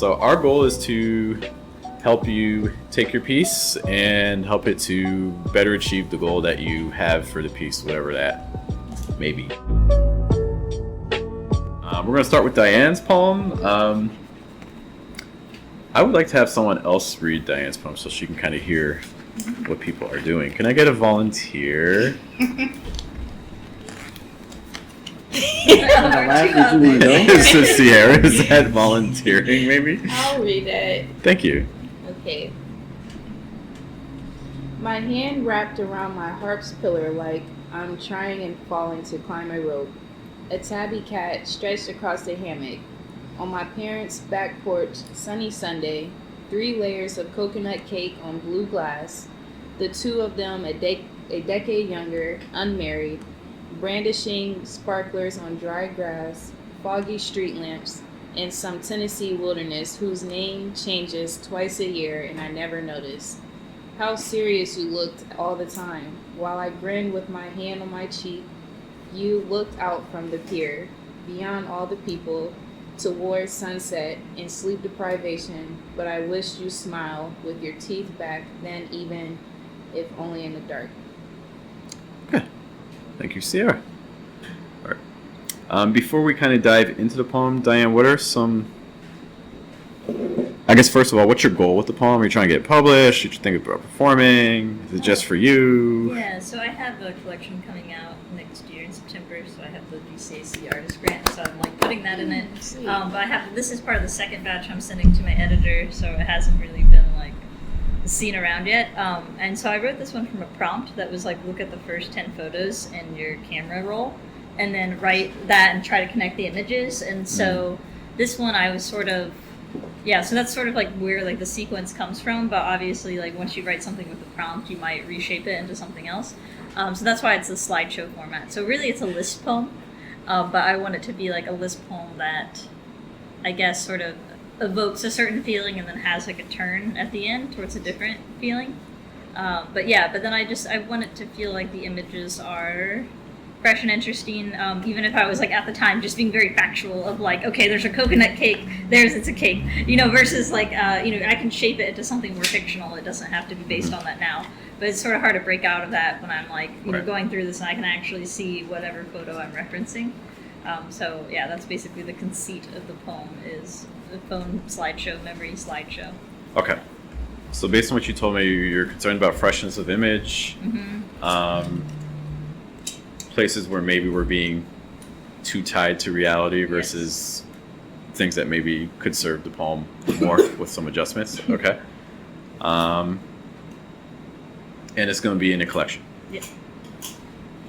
So our goal is to help you take your piece and help it to better achieve the goal that you have for the piece, whatever that may be. We're going to start with Diane's poem. I would like to have someone else read Diane's poem so she can kind of hear what people are doing. Can I get a volunteer? So Sierra, is that volunteering maybe? I'll read it. Thank you. Okay. My hand wrapped around my harp's pillar like I'm trying and falling to climb a rope. A tabby cat stretched across the hammock. On my parents' back porch, sunny Sunday, 3 layers of coconut cake on blue glass, the two of them a decade younger, unmarried, brandishing sparklers on dry grass, foggy street lamps, and some Tennessee wilderness whose name changes twice a year and I never noticed. How serious you looked all the time. While I grinned with my hand on my cheek, you looked out from the pier, beyond all the people, towards sunset and sleep deprivation, but I wished you smiled with your teeth back then, even if only in the dark. Okay. Thank you, Sierra. All right. Before we kind of dive into the poem, Diane, what are some... I guess, first of all, what's your goal with the poem? Are you trying to get it published? Are you thinking about performing? Is it just for you? Yeah, so I have a collection coming out next year in September, so I have the GCAC artist grant, so I'm like putting that in it. But this is part of the second batch I'm sending to my editor, so it hasn't really been like seen around yet. And so I wrote this one from a prompt that was like, look at the first 10 photos in your camera roll, and then write that and try to connect the images. And so this one I was sort of, yeah, so that's sort of like where like the sequence comes from, but obviously like once you write something with the prompt, you might reshape it into something else. So that's why it's a slideshow format. So really it's a list poem, but I want it to be like a list poem that I guess sort of evokes a certain feeling and then has like a turn at the end towards a different feeling. But then I want it to feel like the images are fresh and interesting, even if I was like at the time just being very factual of like, okay, there's a coconut cake, it's a cake, versus like, I can shape it into something more fictional. It doesn't have to be based on that now, but it's sort of hard to break out of that when I'm like, going through this and I can actually see whatever photo I'm referencing. So yeah, that's basically the conceit of the poem is a phone slideshow, memory slideshow. Okay. So based on what you told me, you're concerned about freshness of image. Places where maybe we're being too tied to reality versus things that maybe could serve the poem more with some adjustments. Okay. And it's going to be in a collection. Yeah.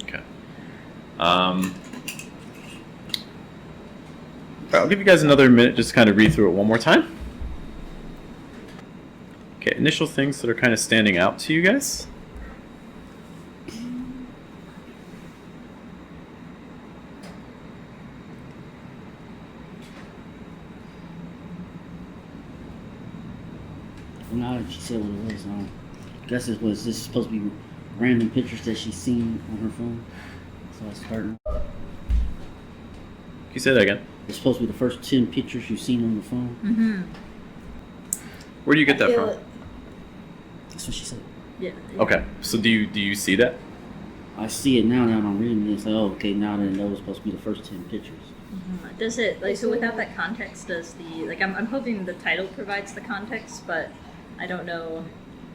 Okay. I'll give you guys another minute just to kind of read through it one more time. Okay, initial things that are kind of standing out to you guys. Now that she said what it was, I guess it was this supposed to be random pictures that she's seen on her phone. So I started. Can you say that again? It's supposed to be the first 10 pictures you've seen on the phone. Where do you get that from? That's what she said. Yeah. Okay, so do you see that? I see it now that I'm reading it. It's like, oh, okay, now that I know it's supposed to be the first 10 pictures. Does it, like, so without that context, does the, like, I'm hoping the title provides the context, but I don't know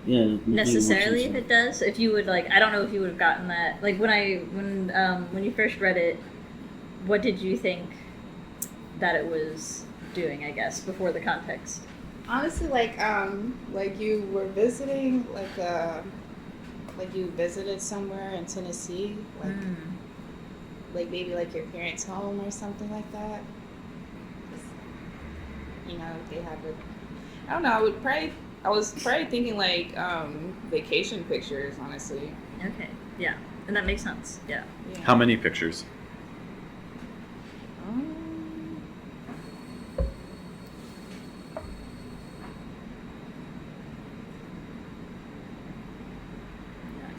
necessarily if it does. If you would, like, I don't know if you would have gotten that. Like, when you first read it, what did you think that it was doing, I guess, before the context? Honestly, like you were visiting, like you visited somewhere in Tennessee, like maybe like your parents' home or something like that. They have a, I don't know, I was probably thinking like vacation pictures, honestly. Okay, yeah, and that makes sense, yeah. How many pictures?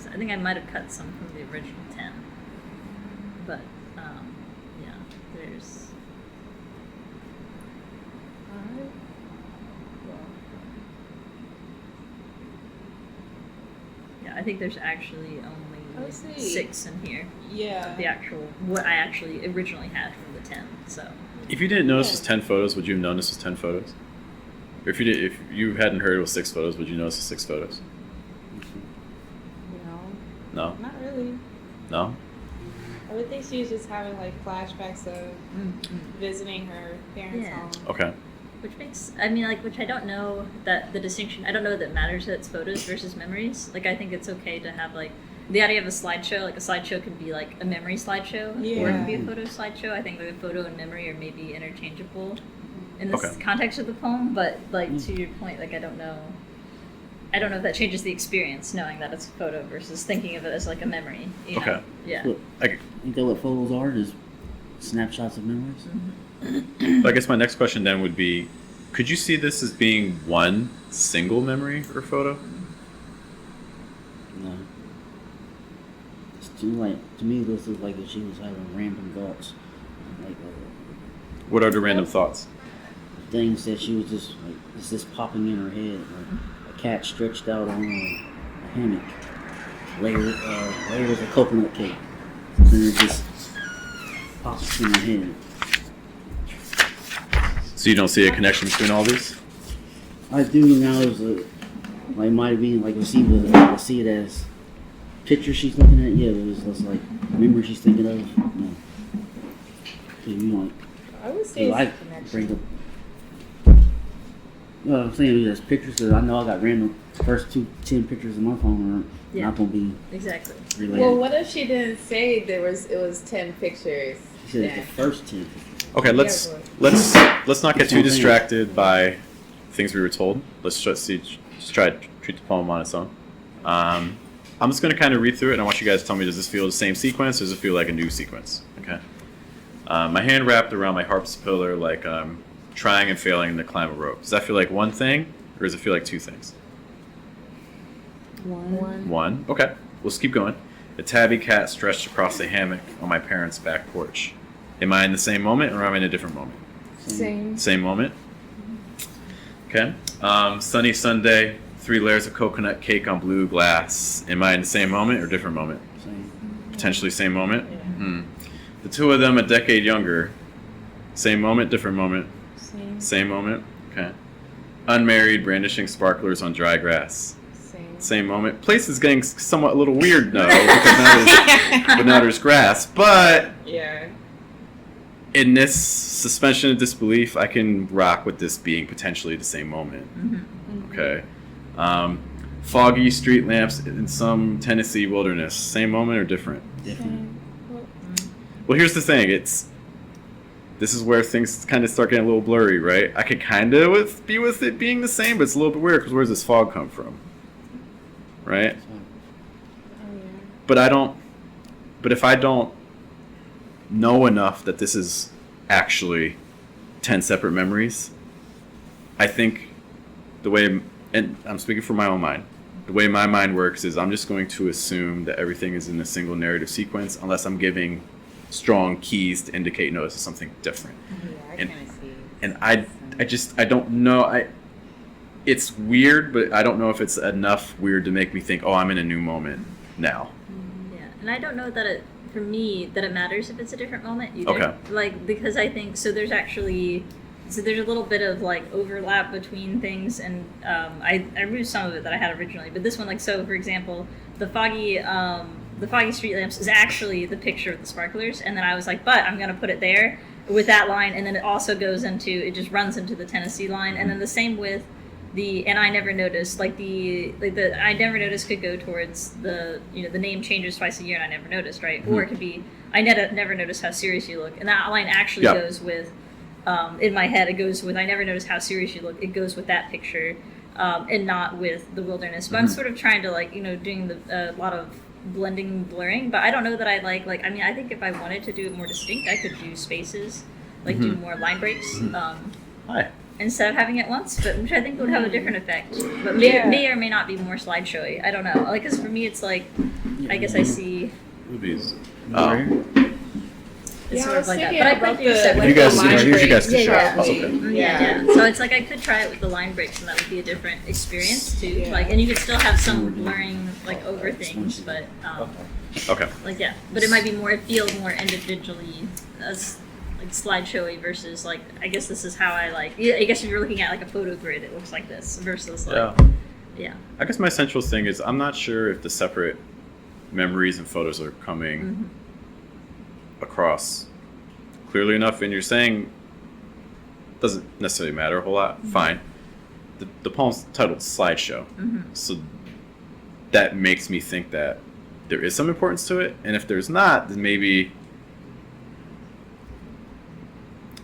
I think I might have cut some from the original 10, but there's I think there's actually Oh, only sweet. 6 in here. Yeah. The actual what I actually originally had from the 10. So If you didn't know this was 10 photos, would you have known this was 10 photos? Or if you hadn't heard it was 6 photos, would you know it's 6 photos? No, No? not really. No? I would think she was just having like flashbacks of visiting her parents' Yeah. home. Okay. which makes which I don't know that the distinction. I don't know that it matters that it's photos versus memories. Like I think it's okay to have like the idea of a slideshow. Like a slideshow can be like a memory slideshow, or it can be a photo slideshow. I think like a photo and memory are maybe interchangeable in this Okay. context of the poem. But like to your point, like I don't know if that changes the experience, knowing that it's a photo versus thinking of it as like a memory. You know? Okay. Yeah. Look, I, ain't that what photos are? Just snapshots of memories? I guess my next question then would be, could you see this as being one single memory or photo? No. It's too like, to me, this is like if she was having random thoughts. Like What are the random thoughts? things that she was just like, it's just popping in her head. Like a cat stretched out on a hammock. Layers of coconut cake. And it just pops in her head. So you don't see a connection between all these? I do now. There's a like might be like we'll see it as picture she's looking at. Yeah, it was just like memory she's thinking of. No, 'cause you like I would say I it's a connection. bring up. Well, I'm saying there's pictures because I know I got random first 10 pictures in my phone are not gonna be Exactly. related. Well, what if she didn't say it was 10 pictures? She said it's then? the first 10. Okay, let's Yeah, not get too distracted by things we were told. Let's just try to treat the poem on its own. I'm just going to kind of read through it, and I want you guys to tell me, does this feel the same sequence, or does it feel like a new sequence? Okay. My hand wrapped around my harp's pillar like I'm trying and failing to climb a rope. Does that feel like one thing, or does it feel like two things? One. One. Okay. Let's keep going. A tabby cat stretched across the hammock on my parents' back porch. Am I in the same moment, or am I in a different moment? Same. Same moment. Okay. Sunny Sunday, 3 layers of coconut cake on blue glass. Am I in the same moment or different moment? Same. Potentially same moment. The two of them a decade younger. Same moment, different moment. Same. Same moment. Okay. Unmarried, brandishing sparklers on dry grass. Same. Same moment. Place is getting somewhat a little weird now but now there's grass. But Yeah. in this suspension of disbelief, I can rock with this being potentially the same moment. Okay. Foggy street lamps in some Tennessee wilderness. Same moment or different? Different. Well, here's the thing. This is where things kind of start getting a little blurry, right? I could kind of be with it being the same, but it's a little bit weird because where does this fog come from? Right? But if I don't know enough that this is actually 10 separate memories, I think the way, and I'm speaking from my own mind, the way my mind works is I'm just going to assume that everything is in a single narrative sequence unless I'm giving strong keys to indicate no, this is something different. Yeah, I And- kind of see. And I don't know, it's weird, but I don't know if it's enough weird to make me think, oh, I'm in a new moment now. Yeah, and I don't know that it, for me, that it matters if it's a different moment either. Okay. Like, because I think, there's a little bit of, like, overlap between things, and I removed some of it that I had originally, but this one, like, so, for example, the foggy street lamps is actually the picture of the sparklers, and then I was like, but I'm going to put it there with that line, and then it also it just runs into the Tennessee line, and then the same with and I never noticed, the I never noticed could go towards the name changes twice a year and I never noticed, right? Or it could be I never noticed how serious you look, and that line actually goes with in my head it goes with I never noticed how serious you look. It goes with that picture, and not with the wilderness. But I'm sort of trying to doing a lot of blurring. But I don't know that I I think if I wanted to do it more distinct, I could do spaces, do more line breaks. Hi. Instead of having it once, which I think would have a different effect, but Yeah. may or may not be more slideshowy. I don't know. Because for me, it's I guess I see. Movies. Right. It's Yeah, sort I of was like that. thinking But I about could do the- that like You with guys, the line line you breaks guys breaks. to Yeah, try. yeah. Okay. Yeah. So it's like I could try it with the line breaks, and that would be a different experience too. Yeah. Like, and you could still have some blurring like over things, but Okay. like yeah. But it might be more. It feels more individually as like slideshowy versus like I guess this is how I like. Yeah, I guess if you're looking at like a photo grid, it looks like this versus like yeah. I guess my central thing is I'm not sure if the separate memories and photos are coming across clearly enough. And you're saying doesn't necessarily matter a whole lot. Fine. The poem's titled Slideshow. So that makes me think that there is some importance to it. And if there's not, then maybe,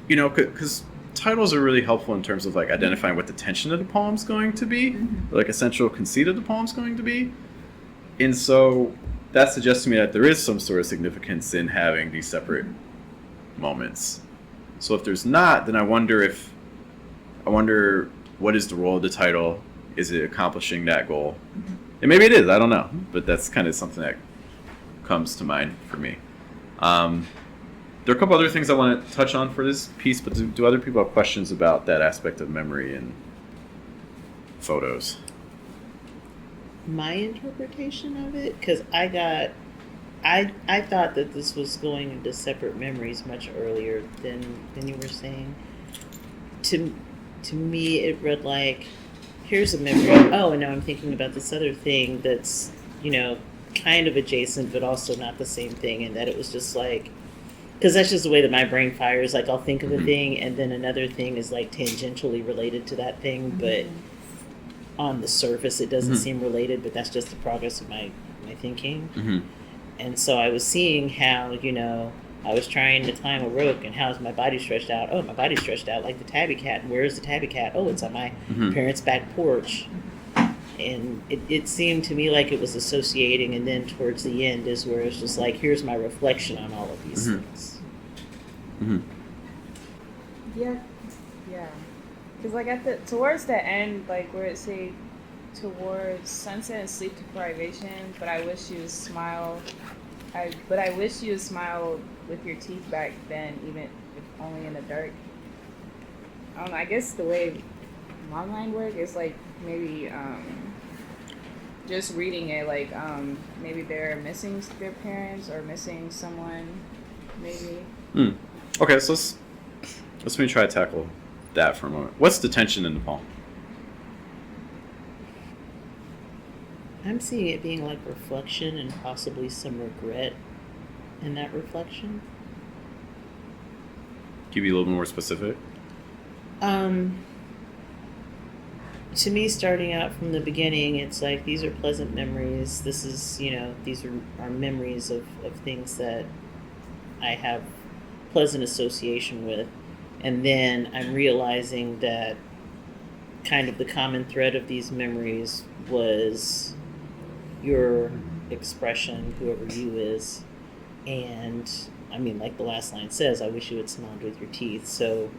you know, because titles are really helpful in terms of like identifying what the tension of the poem's going to be, or like a central conceit of the poem's going to be. And so that suggests to me that there is some sort of significance in having these separate moments. So if there's not, then I wonder what is the role of the title? Is it accomplishing that goal? And maybe it is, I don't know. But that's kind of something that comes to mind for me. There are a couple other things I want to touch on for this piece, but do other people have questions about that aspect of memory and photos? My interpretation of it, because I thought that this was going into separate memories much earlier than you were saying. To me, it read like, here's a memory. Oh, and now I'm thinking about this other thing that's, you know, kind of adjacent, but also not the same thing, and that it was just like, because that's just the way that my brain fires. Like, I'll think of a thing, and then another thing is like tangentially related to that thing, but on the surface it doesn't seem related. But that's just the progress of my thinking. And so I was seeing how, you know, I was trying to climb a rope, and how's my body stretched out? Oh, my body's stretched out like the tabby cat. And where is the tabby cat? Oh, it's on my parents' back porch. And it seemed to me like it was associating, and then towards the end is where it's just like, here's my reflection on all of these things. Yeah. Because like towards the end, like where it say towards sunset and sleep deprivation, but I wish you would smile. But I wish you would smile with your teeth back then, even if only in the dark. I don't know. I guess the way my mind works is like maybe just reading it, like maybe they're missing their parents or missing someone, maybe. Okay, so let's me try to tackle that for a moment. What's the tension in the poem? I'm seeing it being like reflection and possibly some regret in that reflection. Can you be a little bit more specific? To me, starting out from the beginning, it's like, these are pleasant memories. This is, you know, these are memories of things that I have pleasant association with. And then I'm realizing that kind of the common thread of these memories was your expression, whoever you is. And I mean, like the last line says, I wish you had smiled with your teeth. So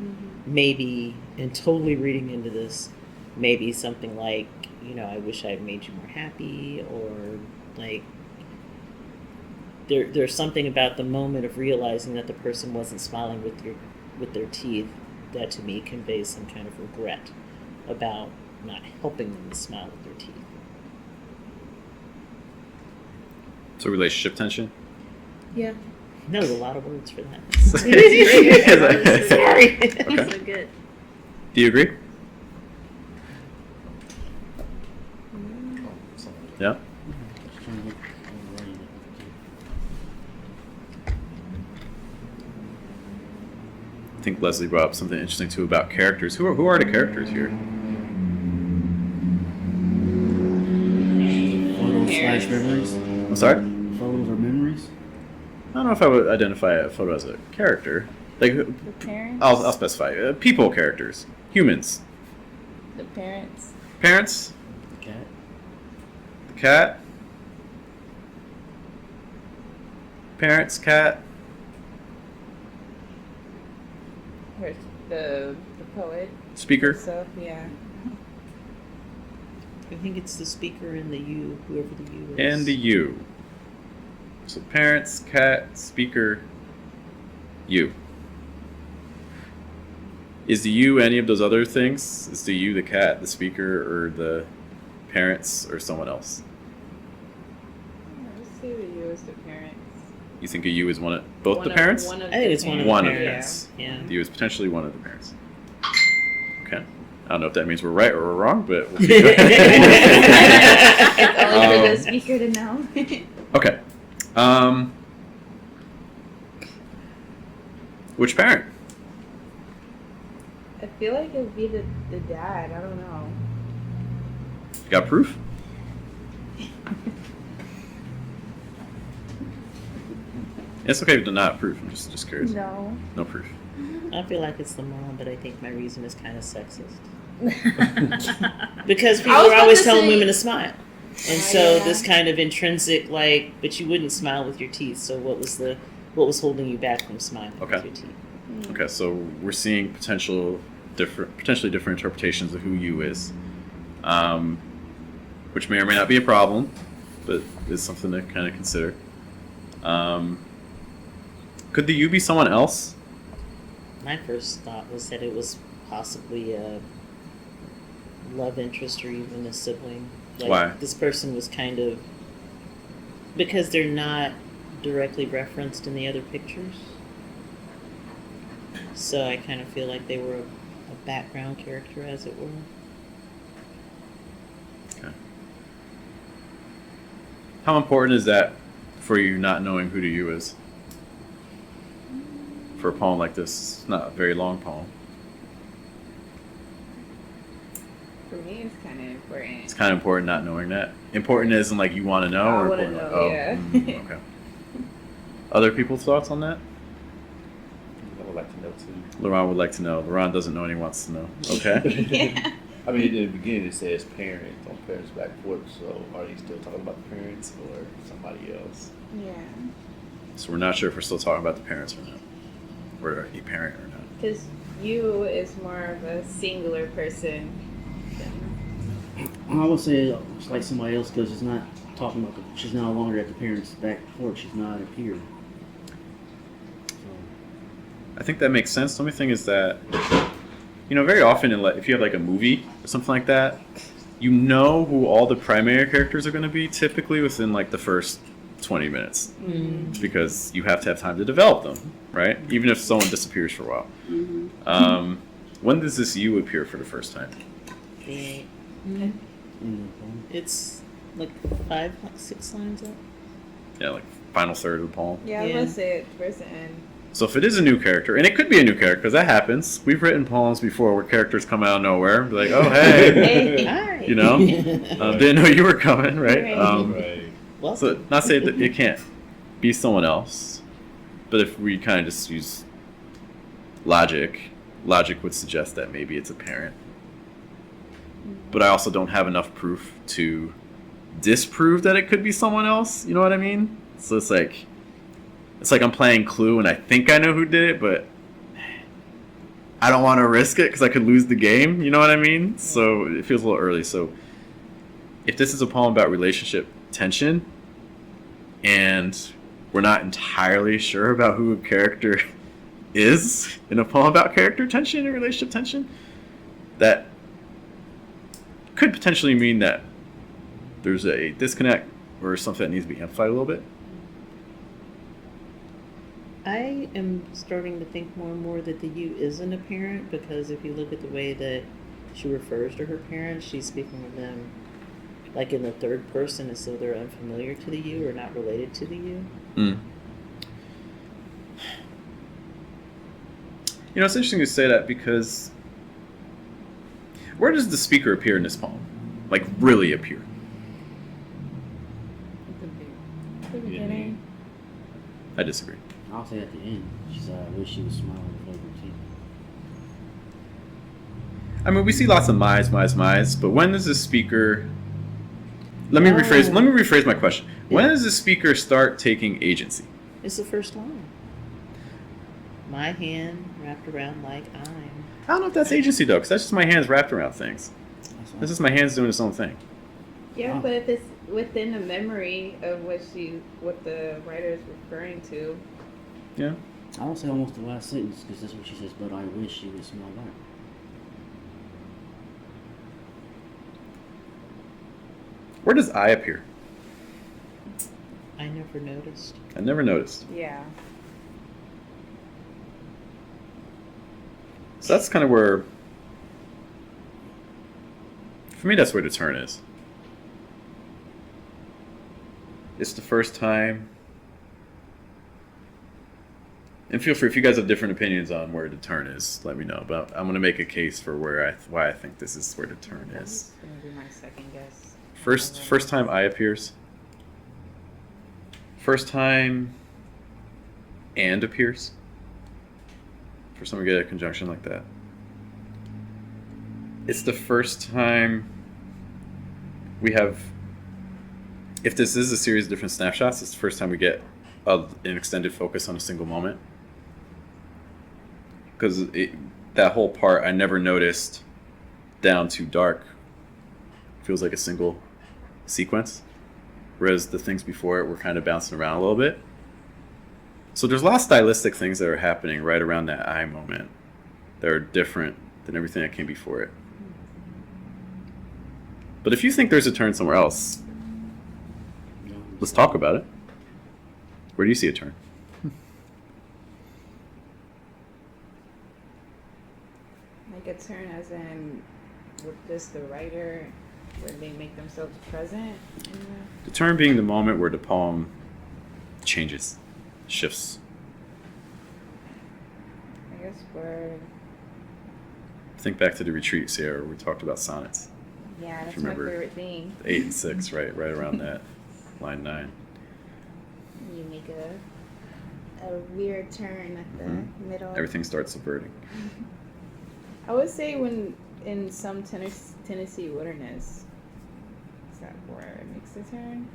maybe, and totally reading into this, maybe something like, you know, I wish I had made you more happy, or like there's something about the moment of realizing that the person wasn't smiling with their teeth that to me conveys some kind of regret about not helping them to smile with their teeth. So relationship tension? Yeah. No, there's a lot of words for that. Sorry. Okay. So good. Do you agree? Yeah? I think Leslie brought up something interesting too about characters. Who are the characters here? Photos / memories. I'm sorry? Photos or memories. I don't know if I would identify a photo as a character. Like, The parents. I'll specify. People characters. Humans. The parents. Parents. The cat. The cat. Parents, cat. The poet. Speaker. Stuff. Yeah. I think it's the speaker and the you, whoever the you is. And the you. So parents, cat, speaker. You. Is the you any of those other things? Is the you the cat, the speaker, or the parents, or someone else? Let's say that you as the parents. You think a you is one of both One the of- parents? One of I think the it's one of One the of the parents. Yeah. The you is potentially one of the parents. Okay. I don't know if that means we're right or we're wrong, but we'll keep going. It's only for the speaker to know. Okay. Which parent? I feel like it would be the dad. I don't know. You got proof? It's okay to not have proof. I'm just curious. No. No proof. I feel like it's the mom, but I think my reason is kind of sexist. Because people I was are about always to telling say- women to smile. And so yeah. this kind of intrinsic, like, but you wouldn't smile with your teeth. So what was holding you back from smiling Okay. with your teeth? Okay, so we're seeing potentially different interpretations of who you is, which may or may not be a problem, but is something to kind of consider. Could the you be someone else? My first thought was that it was possibly a love interest or even a sibling. Like, Why? This person was kind of, because they're not directly referenced in the other pictures. So I kind of feel like they were a background character, as it were. Okay. How important is that for you not knowing who the you is? For a poem like this, it's not a very long poem. For me, it's kind of important. It's kind of important not knowing that. Important isn't like you want to know, I or wanna important know, like, yeah. Okay. Other people's thoughts on that? I would like to know too. Laurent would like to know. Laurent doesn't know and he wants to know. Okay. Yeah. I mean, in the beginning it says parents on parents back porch, so are you still talking about the parents or somebody else? Yeah. So we're not sure if we're still talking about the parents or not. Or a parent or not. Because you is more of a singular person. I would say it's like somebody else because it's not talking about she's no longer at the parents' back porch. She's not up here. So, I think that makes sense. The only thing is that, very often if you have like a movie or something like that, you know who all the primary characters are going to be typically within like the first 20 minutes. Because you have to have time to develop them, right? Even if someone disappears for a while. When does this you appear for the first time? It's like 6 lines up. Yeah, like final third of the poem. Yeah, I was Yeah. going to say it towards the end. So if it is a new character, and it could be a new character, because that happens. We've written poems before where characters come out of nowhere, be like, oh, hey, Hi. you know, didn't know you were coming, right? Right. Right. Well, So not say that it can't be someone else, but if we kind of just use logic would suggest that maybe it's a parent. But I also don't have enough proof to disprove that it could be someone else. You know what I mean? So it's like I'm playing Clue and I think I know who did it, but I don't want to risk it because I could lose the game. You know what I mean? So it feels a little early. So if this is a poem about relationship tension and we're not entirely sure about who a character is in a poem about character tension and relationship tension, that could potentially mean that there's a disconnect or something that needs to be amplified a little bit. I am starting to think more and more that the you isn't a parent, because if you look at the way that she refers to her parents, she's speaking of them like in the third person as though they're unfamiliar to the you or not related to the you. It's interesting to say that because where does the speaker appear in this poem? Like, really appear? The beginning. I disagree. I'll say at the end. She's I wish she was smiling with her teeth. I mean, we see lots of my's, but when does the speaker... Let me rephrase my question. When does the speaker start taking agency? It's the first line. My hand wrapped around like I'm. I don't know if that's agency, though, because that's just my hands wrapped around things. That's This is my hands doing its own thing. Yeah, Wow. but if it's within the memory of what the writer is referring to. Yeah. I would say almost the last sentence because that's what she says. But I wish she would smell that. Where does I appear? I never noticed. I never noticed. Yeah. So that's kind of where, for me, that's where the turn is. It's the first time, and feel free if you guys have different opinions on where the turn is, let me know. But I'm gonna make a case for why I think this is where the turn is. That's gonna be my second guess. First time I appears. First time and appears. First time we get a conjunction like that. It's the first time we have, if this is a series of different snapshots, it's the first time we get an extended focus on a single moment. Because that whole part I never noticed down to dark feels like a single sequence, whereas the things before it were kind of bouncing around a little bit. So there's a lot of stylistic things that are happening right around that I moment that are different than everything that came before it. But if you think there's a turn somewhere else, let's talk about it. Where do you see a turn? Like a turn as in with just the writer where they make themselves present in The turn being the moment where the poem changes, shifts. I guess where Think back to the retreat, Sierra, where we talked about sonnets. yeah, that's you my remember. favorite thing. 8 and 6, right around that, line 9. You make a weird turn at the middle. Everything starts subverting. I would say when in some Tennessee wilderness, is that where it makes a turn?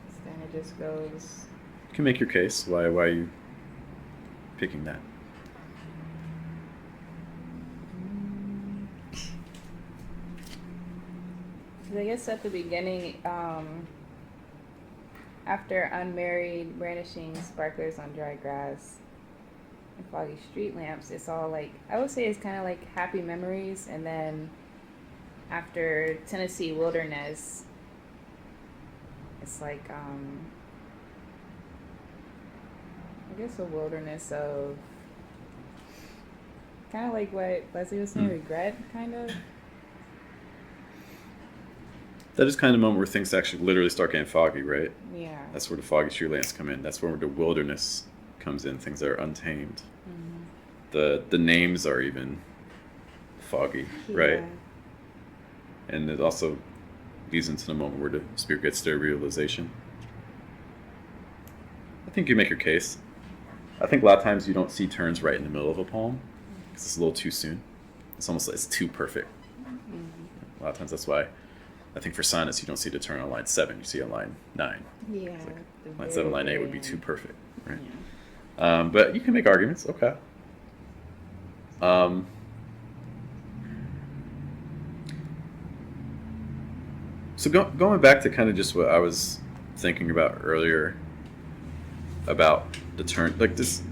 So then it just goes. You can make your case. Why are you picking that? I guess at the beginning, after unmarried, brandishing sparklers on dry grass and foggy street lamps, it's all like, I would say it's kind of like happy memories. And then after Tennessee wilderness, it's like, I guess a wilderness of kind of like what Leslie was saying, regret, kind of. That is kind of the moment where things actually literally start getting foggy, right? Yeah. That's where the foggy street lamps come in. That's where the wilderness comes in. Things are untamed. The names are even foggy, right? Yeah. And it also leads into the moment where the spirit gets their realization. I think you make your case. I think a lot of times you don't see turns right in the middle of a poem because it's a little too soon. It's almost like it's too perfect. A lot of times that's why I think for sonnets you don't see the turn on line 7. You see on line 9. Yeah. Line 7, line 8 would be too perfect, right? Yeah. But you can make arguments. Okay. So going back to kind of just what I was thinking about earlier about the turn, like this,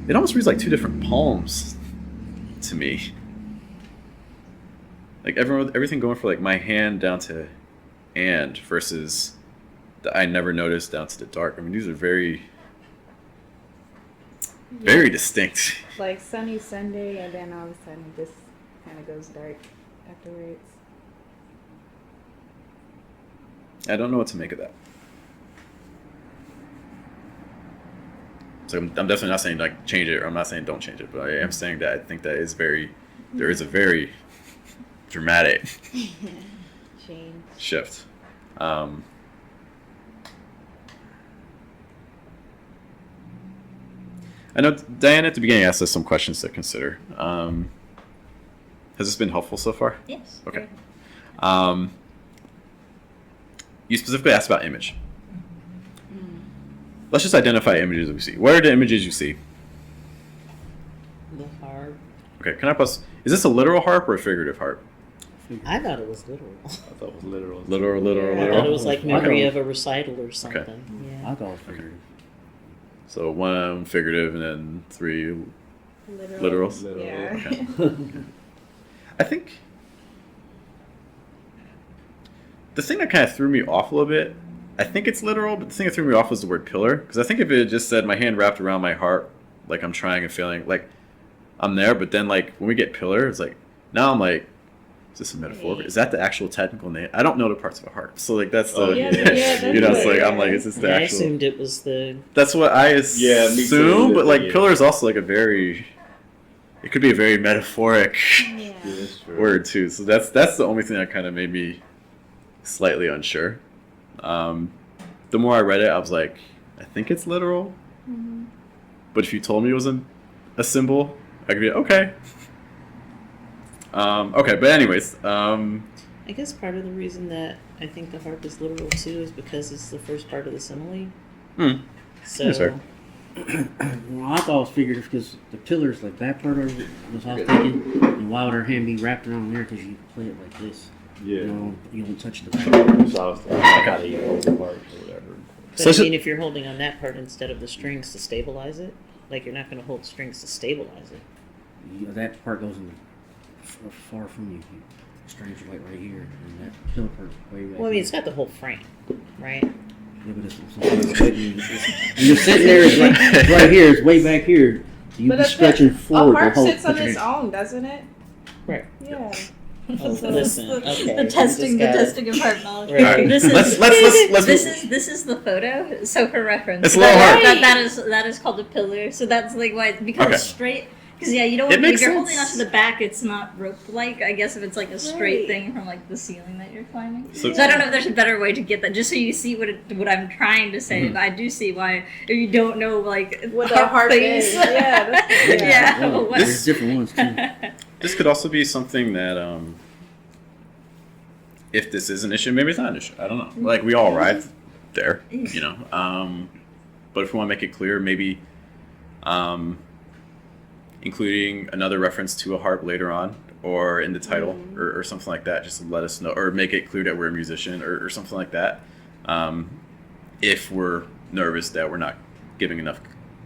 it almost reads like two different poems to me. Like everything going for like my hand down to and versus the I never noticed down to the dark. I mean, these are very distinct. Like sunny Sunday, and then all of a sudden it just kind of goes dark afterwards. I don't know what to make of that. So I'm definitely not saying like change it, or I'm not saying don't change it, but I am saying that I think that is there is a very dramatic Change. shift. I know Diane at the beginning asked us some questions to consider. Has this been helpful so far? Yes. Okay. You specifically asked about image. Let's just identify images that we see. What are the images you see? The harp. Okay, can I pause? Is this a literal harp or a figurative harp? I thought it was literal. I thought it was literal. Yeah. I thought it was like I memory thought- of a recital or something. I Yeah. thought it was figurative. So 1 figurative and then 3 Literal. literal. Yeah. Okay. I think the thing that kind of threw me off a little bit, I think it's literal, but the thing that threw me off was the word pillar. Because I think if it had just said my hand wrapped around my heart, like I'm trying and failing, like I'm there, but then like when we get pillar, it's like, now I'm like, is this a metaphor? Is that the actual technical name? I don't know the parts of a harp. So like that's the, Oh, yeah, that's you know, it's what- like, I'm like, is this the I actual? assumed it was the. That's what I Yeah, me assume, too. but like Yeah. pillar is also like a very, it could be a very metaphoric Yeah. Yeah, that's true. word too. So that's the only thing that kind of made me slightly unsure. The more I read it, I was like, I think it's literal. Mhm. But if you told me it was a symbol, I could be okay. Okay, but anyways, I guess part of the reason that I think the harp is literal too is because it's the first part of the simile. Hmm. So Yes, sir. Well, I thought it was figurative because the pillars, like that part of it, was I was thinking, and why would her hand be wrapped around there? Because you play it like this. Yeah. You don't touch the back. So I was thinking how do you hold the part or whatever. But So I is it- mean, if you're holding on that part instead of the strings to stabilize it, like you're not going to hold strings to stabilize it. That part goes in far from you. Strings are like right here, and that pillar part way back. Well, I mean, it's got the whole frame, right? Yeah, but you're sitting there, it's like, right here, it's way back here. So you But be stretching a forward. harp the whole sits on put your its hand- own, doesn't it? Right. Yeah. Oh, listen. Okay. The testing Just of heart knowledge. Right. This is Let's this is the photo. So for reference, It's a little hard. that is called a pillar. So that's like why because Okay. straight. Because yeah, you don't. It Want, if makes you're sense. holding onto the back, it's not rope-like. I guess if it's like a straight Right. thing from like the ceiling that you're climbing. So- So I don't know if there's a better way to get that. Just so you see what I'm trying to say. Mhm. But I do see why if you don't know like What the harp things. is. Yeah, that's- yeah. yeah. Well, what- there's different ones too. This could also be something that, if this is an issue, maybe it's not an issue. I don't know. Like we all arrived there, you know. But if we want to make it clear, maybe including another reference to a harp later on, or in the title, or something like that, just to let us know, or make it clear that we're a musician, or something like that. If we're nervous that we're not giving enough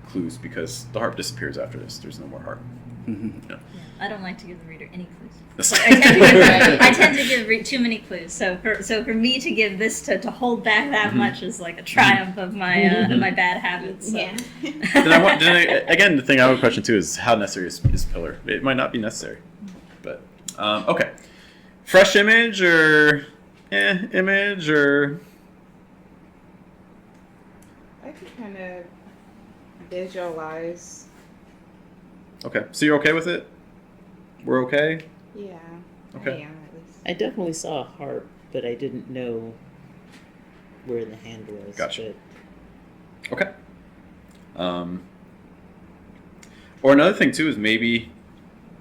clues, because the harp disappears after this. There's no more harp. I don't like to give the reader any clues. That's- I tend to give too many clues. So for me to give this to hold back that Mhm. much is like a triumph of my my bad habits. So. Yeah. Again, the thing I would question too is how necessary is pillar. It might not be necessary, but okay. Fresh image or image or I can kind of visualize. okay. So you're okay with it? We're okay. Yeah. Okay. I am at least. I definitely saw a harp, but I didn't know where the hand was. Gotcha. Okay. Or another thing too is maybe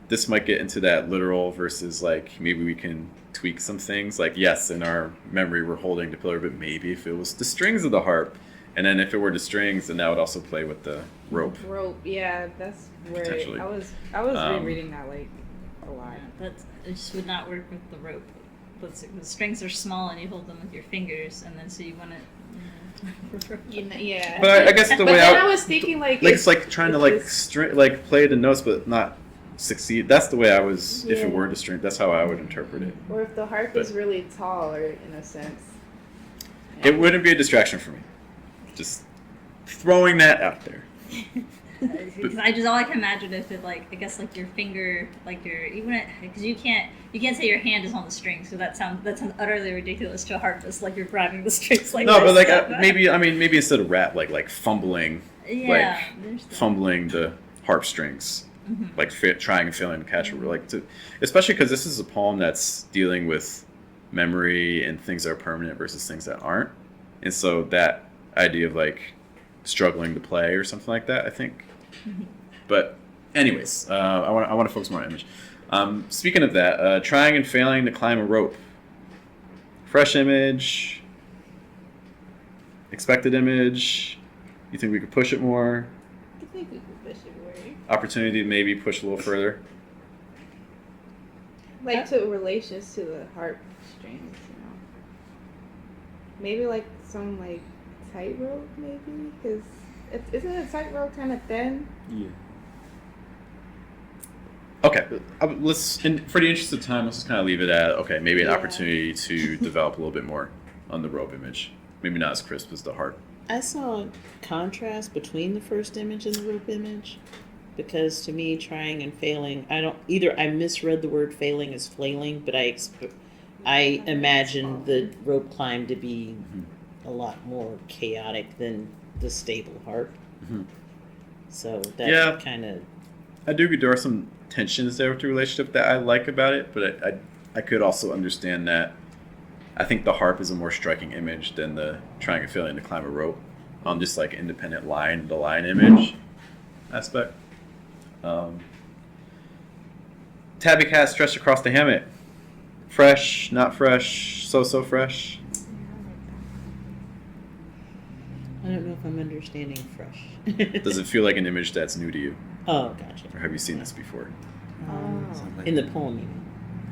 this might get into that literal versus like maybe we can tweak some things. Like yes, in our memory we're holding the pillar, but maybe if it was the strings of the harp, and then if it were the strings, then that would also play with the rope. Rope. Yeah, that's where Potentially. I was rereading that like a lot. It just would not work with the rope. The strings are small and you hold them with your fingers, and then so you want to. You know, yeah. But I guess the But way then I I was thinking like it's like trying to if like it's- like play the notes but not succeed. That's the way I was. If Yeah. it were the string, that's how I would interpret it. or if the harp But- is really tall, or in a sense. It wouldn't be a distraction for me. Just throwing that out there. Because all I can imagine if it like I guess like your finger like your even because you can't say your hand is on the string, so that sounds utterly ridiculous to a harpist, like you're grabbing the strings like No, this. but like maybe instead of rap, like fumbling, yeah, there's that. fumbling the harp strings, Mhm. like trying and failing to catch it. Like to, especially because this is a poem that's dealing with memory and things that are permanent versus things that aren't, and so that idea of like struggling to play or something like that, I think. But anyways, I want to focus more on image. Speaking of that, trying and failing to climb a rope. Fresh image. Expected image. You think we could push it more? I think we could push it more. Opportunity to maybe push a little further. Like to relations to the harp strings, Maybe like some like tightrope, maybe, because isn't a tightrope kind of thin? Yeah. Okay, let's. For the interest of time, let's just kind of leave it at maybe an Yeah. opportunity to develop a little bit more on the rope image. Maybe not as crisp as the harp. I saw contrast between the first image and the rope image, because to me, trying and failing, I misread the word failing as flailing, but I imagine the rope climb to be a lot more chaotic than the stable harp. Mhm. So Yeah. that kind of. I do. There are some tensions there with the relationship that I like about it, but I could also understand that. I think the harp is a more striking image than the trying and failing to climb a rope. Just like independent line, the line image aspect. Tabby cat stretched across the hammock. Fresh, not fresh, so fresh. I don't know if I'm understanding fresh. Does it feel like an image that's new to you? Oh, gotcha. Or have you seen this before? Sounds like- In the poem, you mean?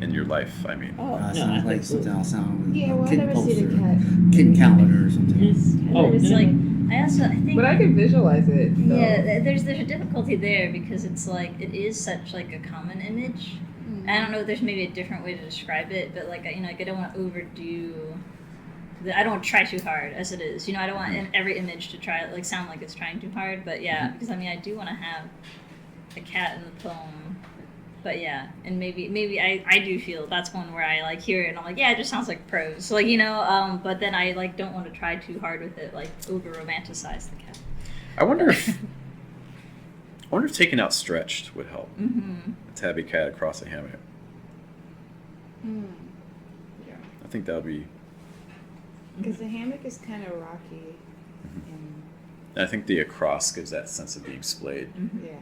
In your life, I mean. Oh, no, I sounds like think something else on Yeah, well, I kitten never see the poster, cat. kitten calendar or something. Oh, it's no. like I think. But I can visualize it. So. Yeah, there's a difficulty there because it's like it is such like a common image. I don't know if there's maybe a different way to describe it, but like like I don't want to overdo. I don't want to try too hard as it is. I don't want every image to try like sound like it's trying too hard. But yeah, because I do want to have a cat in the poem. But yeah, and maybe I do feel that's one where I like hear it and I'm like, yeah, it just sounds like prose, like but then I like don't want to try too hard with it, like over romanticize the cat. I wonder if taking out stretched would help. Mm-hmm. A tabby cat across a hammock. Yeah. I think that would be. Because the hammock is kind of rocky. I think the across gives that sense of being splayed. Mm-hmm. Yeah.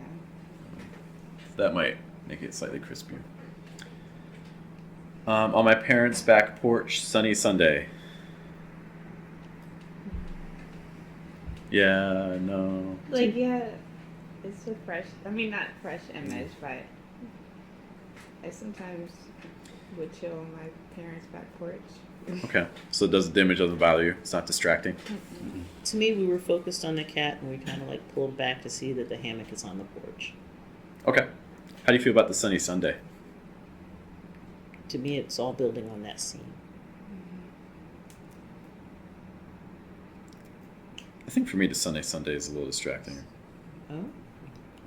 That might make it slightly crispier. On my parents' back porch, sunny Sunday. Yeah, no. Like, yeah, it's a fresh, not fresh image, but I sometimes would chill on my parents' back porch. Okay. So does the image doesn't bother you? It's not distracting? To me, we were focused on the cat, and we kind of like pulled back to see that the hammock is on the porch. Okay. How do you feel about the sunny Sunday? To me, it's all building on that scene. I think for me, the Sunday is a little distracting. Oh,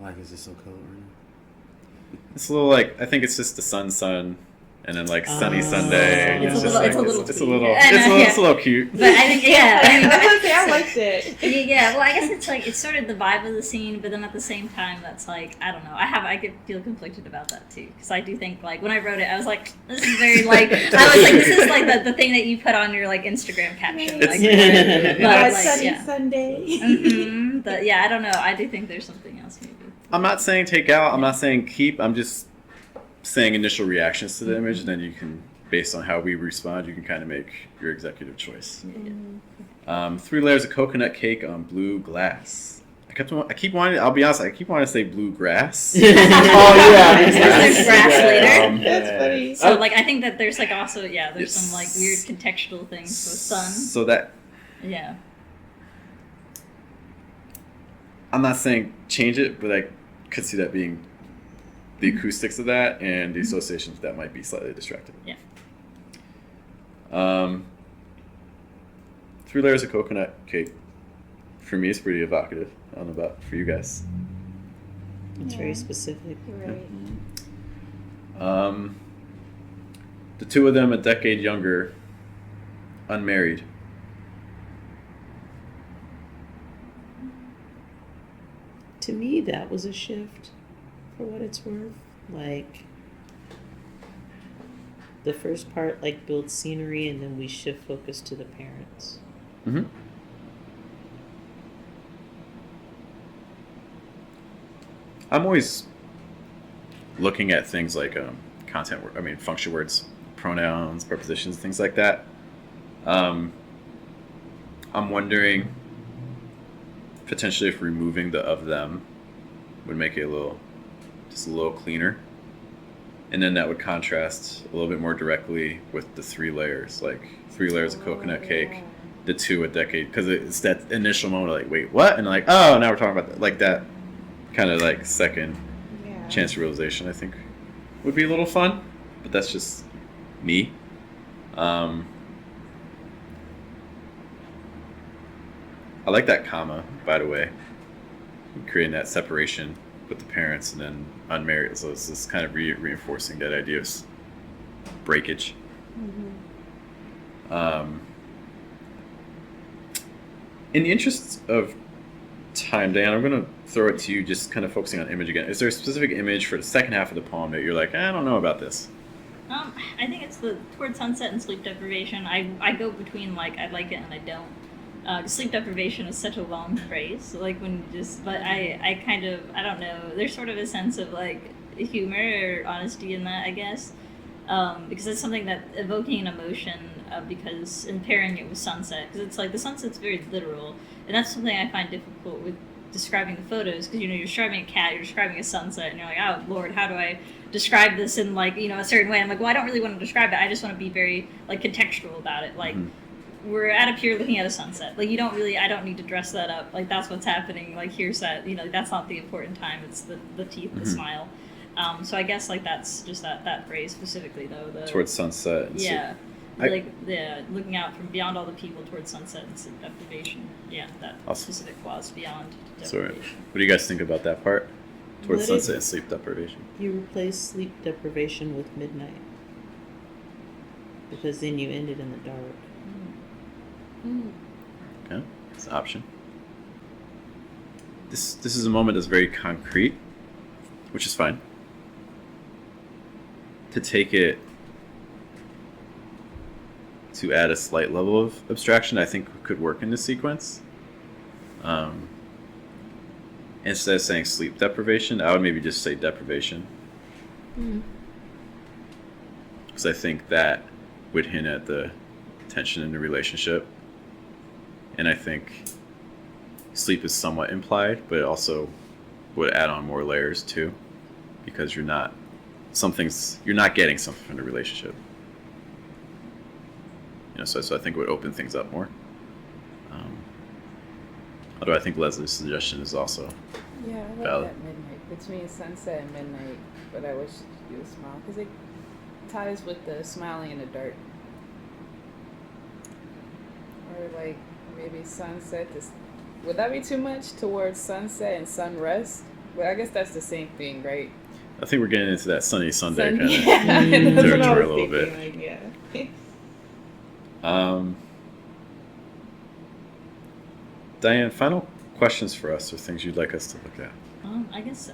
Like, is it so cold right now? It's a little like, I think it's just the sun, and then like sunny Sunday. It's a just little- like, it's a little it's a cute. little, Yeah, it's a little cute. But I think I liked it. Yeah, well, I guess it's like it's sort of the vibe of the scene, but then at the same time, that's like I don't know. I could feel conflicted about that too, because I do think like when I wrote it, I was like, this is very like I was like, this is like the thing that you put on your like Instagram caption, like, but, like, Sunny yeah. Sunday. But yeah, I don't know. I do think there's something else maybe. I'm not saying take out. I'm not saying keep. I'm just saying initial reactions to the image, and then you can, based on how we respond, you can kind of make your executive choice. 3 layers of coconut cake on blue glass. I'll be honest, I keep wanting to say blue grass. Oh yeah, there's grass later. That's funny. So like I think that there's like also there's some like weird contextual things with sun. So that Yeah. I'm not saying change it, but I could see that being the acoustics of that and the associations that might be slightly distracting. Yeah. 3 layers of coconut cake. For me, it's pretty evocative. I don't know about for you guys. it's very specific. Right. The 2 of them a decade younger, unmarried. To me, that was a shift, for what it's worth. Like, the first part, like, builds scenery, and then we shift focus to the parents. Mm-hmm. I'm always looking at things like function words, pronouns, prepositions, things like that. I'm wondering potentially if removing the of them would make it just a little cleaner. and then that would contrast a little bit more directly with the 3 layers, like 3 layers of coconut cake, yeah. the 2 a decade, because it's that initial moment of like, wait, what? And like, oh, now we're talking about that. Like that kind of like second Yeah. chance realization, I think, would be a little fun, but that's just me. I like that comma, by the way, creating that separation with the parents and then unmarried. So it's just kind of reinforcing that idea of breakage. In the interest of time, Diane, I'm going to throw it to you, just kind of focusing on image again. Is there a specific image for the second half of the poem that you're like, I don't know about this? I think it's the toward sunset and sleep deprivation. I go between like I like it and I don't. Sleep deprivation is such a long phrase. Like when you just, but I kind of, I don't know. There's sort of a sense of like humor or honesty in that, I guess, because it's something that evoking an emotion. Because in pairing it with sunset, because it's like the sunset's very literal, and that's something I find difficult with describing the photos, because you're describing a cat, you're describing a sunset, and you're like, oh Lord, how do I describe this in like a certain way? I'm like, well, I don't really want to describe it. I just want to be very like contextual about it. Like we're at a pier looking at a sunset. Like I don't need to dress that up. Like that's what's happening. Like here's that. That's not the important time. It's the teeth, the smile. So I guess like that's just that phrase specifically though. Towards sunset. And yeah. Looking out from beyond all the people towards sunset and sleep deprivation. Yeah, that Awesome. specific clause beyond So, deprivation. what do you guys think about that part? Towards What if- sunset and sleep deprivation. You replace sleep deprivation with midnight. Because then you end it in the dark. Okay, it's an option. This is a moment that's very concrete, which is fine. To take it to add a slight level of abstraction, I think could work in this sequence. Instead of saying sleep deprivation, I would maybe just say deprivation. Because I think that would hint at the tension in the relationship. And I think sleep is somewhat implied, but it also would add on more layers too. Because you're not getting something from the relationship. So I think it would open things up more. Although I think Leslie's suggestion is also Yeah, I like valid. that midnight, between sunset and midnight, but I wish you would smile, because it ties with the smiling in the dark. Or like maybe sunset, would that be too much towards sunset and sunrest? Well, I guess that's the same thing, right? I think we're getting into that sunny Sunday kind of Yeah, that's what I territory was a little bit. thinking, like, yeah. Diane, final questions for us or things you'd like us to look at? I guess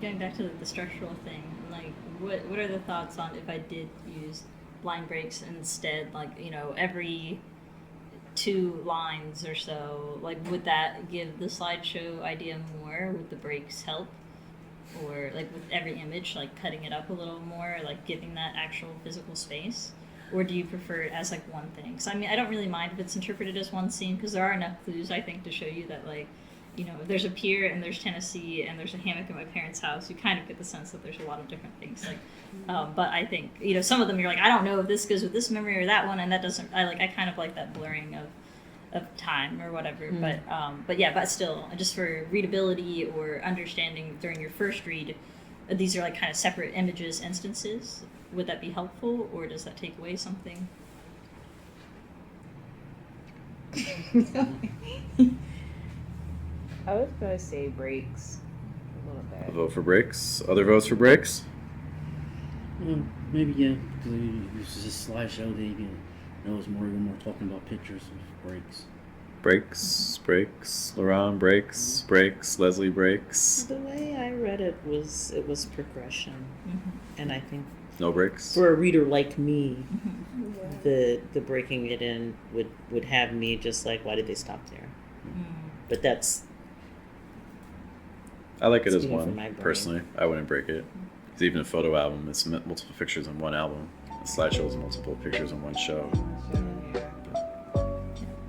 going back to the structural thing, like what are the thoughts on if I did use line breaks instead, like every 2 lines or so, like would that give the slideshow idea more? Would the breaks help? Or like with every image, like cutting it up a little more, like giving that actual physical space? Or do you prefer it as like one thing? Because I don't really mind if it's interpreted as one scene, because there are enough clues, I think, to show you that like, if there's a pier and there's Tennessee and there's a hammock at my parents' house, you kind of get the sense that there's a lot of different things. Like, but I think some of them you're like, I don't know if this goes with this memory or that one, and that doesn't. I kind of like that blurring of time or whatever. But still, just for readability or understanding during your first read, these are like kind of separate images, instances. Would that be helpful, or does that take away something? I was gonna say breaks a little A bit. vote for breaks. Other votes for breaks? Maybe yeah, because this is a slideshow. They know it's more and more talking about pictures of breaks. Breaks. Laurent breaks. Leslie breaks. The way I read it was progression. And I think No breaks. for a reader like me, Yeah. the breaking it in would have me just like, why did they stop there? But that's I like it as Speaking from one. my brain. Personally, I wouldn't break it. Because even a photo album, it's multiple pictures on one album. A slideshow is multiple pictures on one show. Yeah.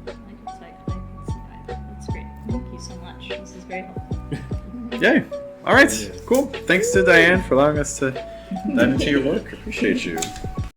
I can see that. That's great. Thank you so much. This is very helpful. Yay! All right, cool. Thanks to Diane for allowing us to dive into your work. Appreciate you.